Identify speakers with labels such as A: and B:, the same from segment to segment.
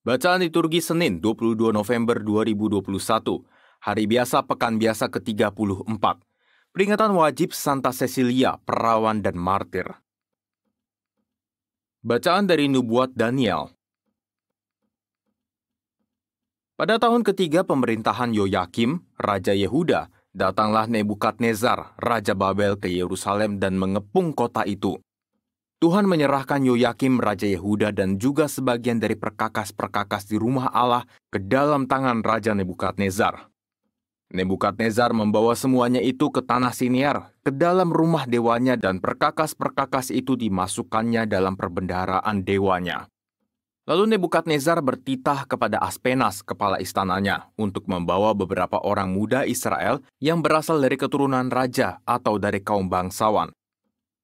A: Bacaan liturgi Senin 22 November 2021, Hari Biasa Pekan Biasa ke-34. Peringatan wajib Santa Cecilia, Perawan dan Martir. Bacaan dari Nubuat Daniel. Pada tahun ketiga pemerintahan Yoyakim, Raja Yehuda, datanglah Nebukadnezar, Raja Babel ke Yerusalem dan mengepung kota itu. Tuhan menyerahkan Yoyakim Raja Yehuda dan juga sebagian dari perkakas-perkakas di rumah Allah ke dalam tangan Raja Nebukadnezar. Nebukadnezar membawa semuanya itu ke tanah Siniar, ke dalam rumah dewanya, dan perkakas-perkakas itu dimasukkannya dalam perbendaharaan dewanya. Lalu Nebukadnezar bertitah kepada Aspenas, kepala istananya, untuk membawa beberapa orang muda Israel yang berasal dari keturunan raja atau dari kaum bangsawan.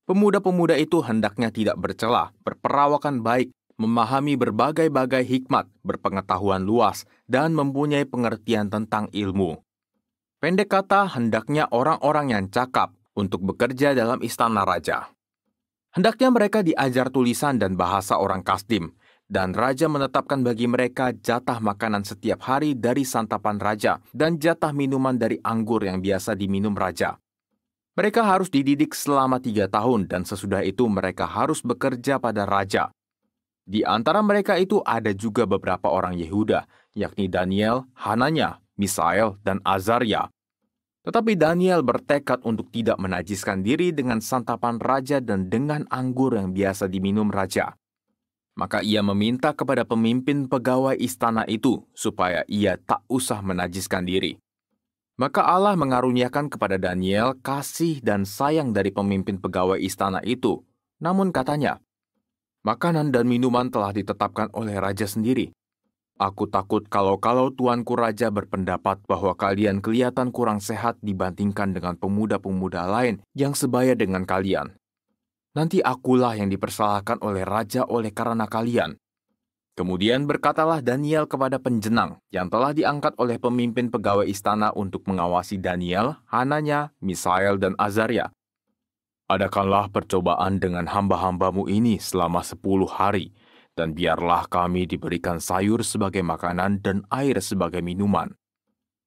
A: Pemuda-pemuda itu hendaknya tidak bercela, berperawakan baik, memahami berbagai-bagai hikmat, berpengetahuan luas, dan mempunyai pengertian tentang ilmu. Pendek kata, hendaknya orang-orang yang cakap untuk bekerja dalam istana raja. Hendaknya mereka diajar tulisan dan bahasa orang Kasdim, dan raja menetapkan bagi mereka jatah makanan setiap hari dari santapan raja dan jatah minuman dari anggur yang biasa diminum raja. Mereka harus dididik selama 3 tahun dan sesudah itu mereka harus bekerja pada raja. Di antara mereka itu ada juga beberapa orang Yehuda, yakni Daniel, Hananya, Misael, dan Azaria. Tetapi Daniel bertekad untuk tidak menajiskan diri dengan santapan raja dan dengan anggur yang biasa diminum raja. Maka ia meminta kepada pemimpin pegawai istana itu supaya ia tak usah menajiskan diri. Maka Allah mengaruniakan kepada Daniel kasih dan sayang dari pemimpin pegawai istana itu. Namun katanya, makanan dan minuman telah ditetapkan oleh raja sendiri. Aku takut kalau tuanku raja berpendapat bahwa kalian kelihatan kurang sehat dibandingkan dengan pemuda-pemuda lain yang sebaya dengan kalian. Nanti akulah yang dipersalahkan oleh raja oleh karena kalian. Kemudian berkatalah Daniel kepada penjenang yang telah diangkat oleh pemimpin pegawai istana untuk mengawasi Daniel, Hananya, Misael, dan Azaria. Adakanlah percobaan dengan hamba-hambamu ini selama 10 hari, dan biarlah kami diberikan sayur sebagai makanan dan air sebagai minuman.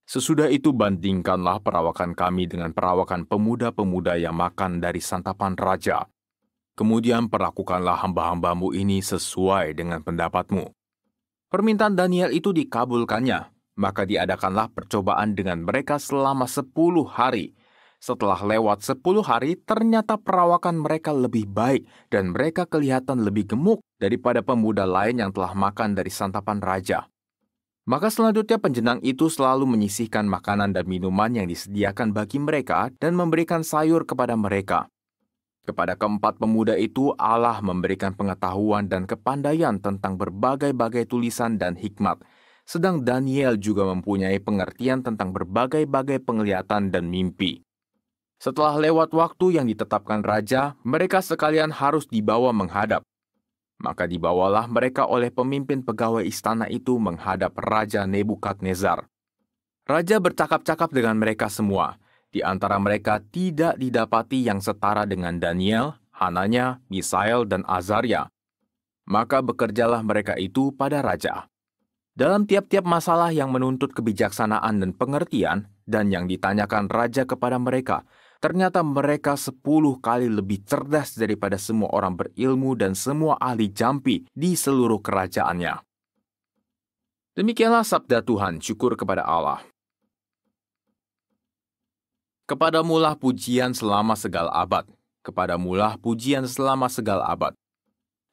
A: Sesudah itu bandingkanlah perawakan kami dengan perawakan pemuda-pemuda yang makan dari santapan raja. Kemudian perlakukanlah hamba-hambamu ini sesuai dengan pendapatmu. Permintaan Daniel itu dikabulkannya, maka diadakanlah percobaan dengan mereka selama 10 hari. Setelah lewat 10 hari, ternyata perawakan mereka lebih baik dan mereka kelihatan lebih gemuk daripada pemuda lain yang telah makan dari santapan raja. Maka selanjutnya penjenang itu selalu menyisihkan makanan dan minuman yang disediakan bagi mereka dan memberikan sayur kepada mereka. Kepada keempat pemuda itu Allah memberikan pengetahuan dan kepandaian tentang berbagai-bagai tulisan dan hikmat, sedang Daniel juga mempunyai pengertian tentang berbagai-bagai penglihatan dan mimpi. Setelah lewat waktu yang ditetapkan raja, mereka sekalian harus dibawa menghadap. Maka dibawalah mereka oleh pemimpin pegawai istana itu menghadap Raja Nebukadnezar. Raja bercakap-cakap dengan mereka semua. Di antara mereka tidak didapati yang setara dengan Daniel, Hananya, Misael, dan Azaria. Maka bekerjalah mereka itu pada raja. Dalam tiap-tiap masalah yang menuntut kebijaksanaan dan pengertian, dan yang ditanyakan raja kepada mereka, ternyata mereka 10 kali lebih cerdas daripada semua orang berilmu dan semua ahli jampi di seluruh kerajaannya. Demikianlah sabda Tuhan, syukur kepada Allah. Kepadamulah pujian selama segala abad, kepadamulah pujian selama segala abad.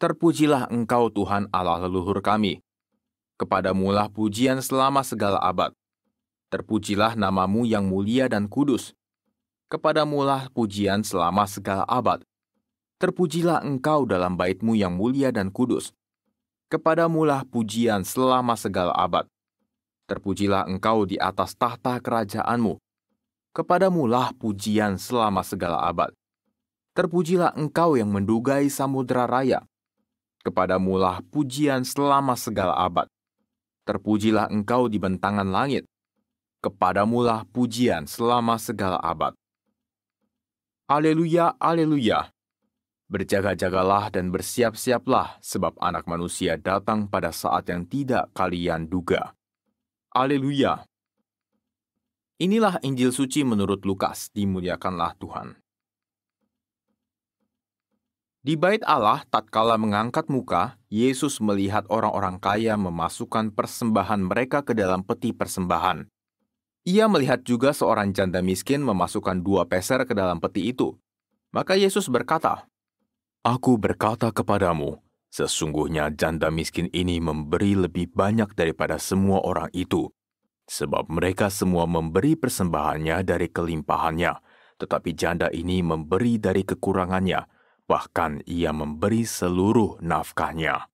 A: Terpujilah Engkau Tuhan Allah leluhur kami. Kepadamulah pujian selama segala abad. Terpujilah namamu yang mulia dan kudus. Kepadamulah pujian selama segala abad. Terpujilah Engkau dalam bait-Mu yang mulia dan kudus. Kepadamulah pujian selama segala abad. Terpujilah Engkau di atas tahta kerajaan-Mu. Kepadamulah pujian selama segala abad. Terpujilah Engkau yang mendugai samudera raya. Kepadamulah pujian selama segala abad. Terpujilah Engkau di bentangan langit. Kepadamulah pujian selama segala abad. Haleluya, haleluya. Berjaga-jagalah dan bersiap-siaplah, sebab Anak Manusia datang pada saat yang tidak kalian duga. Haleluya! Inilah Injil suci menurut Lukas, dimuliakanlah Tuhan. Di bait Allah, tatkala mengangkat muka, Yesus melihat orang-orang kaya memasukkan persembahan mereka ke dalam peti persembahan. Ia melihat juga seorang janda miskin memasukkan 2 peser ke dalam peti itu. Maka Yesus berkata, "Aku berkata kepadamu, sesungguhnya janda miskin ini memberi lebih banyak daripada semua orang itu, sebab mereka semua memberi persembahannya dari kelimpahannya, tetapi janda ini memberi dari kekurangannya, bahkan ia memberi seluruh nafkahnya."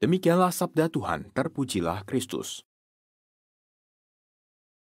A: Demikianlah sabda Tuhan, terpujilah Kristus.